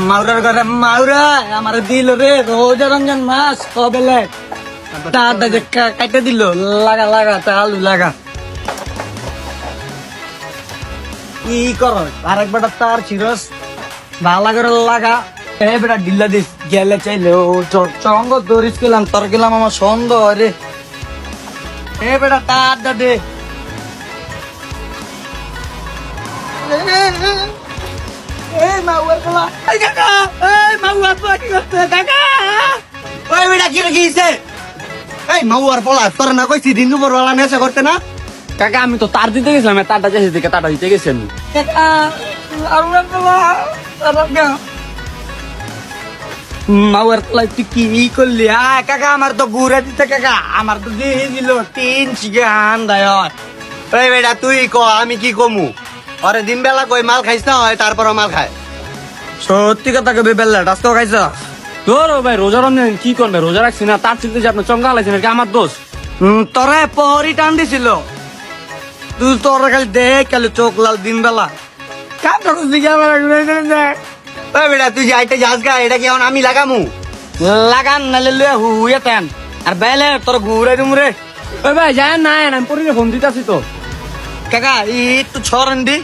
মাউরার ঘরে মাউরা আমার দিল রে রোজা রমজান মাস কবেলে টাটা যে কাটে দিল লাগা লাগা তা আলু লাগা কি কর আরেকবার তার চিরস ভালো করে লাগা এ বেটা ডিল্লা দিস গেলে চাইলে ও চঙ্গ দরিস গেলাম তোর গেলাম আমার সন্দেহ রে এ বেটা টাটা দে এই মাউয়ার পোলা এই কাকা এই মাউয়ার পোলা কি করতে কাকা ওই বেটা কি রেখেছে এই মাউয়ার পোলা তোর না কইছি দিন দুপুর বেলা নেশা করতে না কাকা আমি তো তার দিতে গেছিলাম তারটা যাইছি দিকে তারটা দিতে গেছি আমি কাকা আরুনা পোলা আরুনা মাউয়ার পোলা তুই কি করলি কাকা আমার তো ঘুরে দিতে কাকা আমার তো দিয়ে দিল 3 চিকেন দায় এই বেটা তুই ক আমি কি কমু আরে দিন বেলা কই মাল খাইছ না হয় তারপরও মাল খায় সত্যি কথা কবি বেল্লা ডাস্ত খাইছ তোর ভাই রোজা রমজান কি করবে রোজা রাখছি না তার চিন্তা যে আপনার চঙ্গা হালাইছেন আর কি আমার দোষ তোরে পহরি টান দিছিল তুই তোর খালি দেখ খালি চোখ লাল দিন বেলা কাম তো দিকে আমার ওই বেটা তুই যে আইতে যাস গা এটা কি এখন আমি লাগামু লাগান নালে লুয়ে হুয়ে তেন আর বেলে তোর ঘুরে দুমরে ওই ভাই যায় না আমি পরে ফোন দিতেছি তো কাকা একটু ছড়েন দি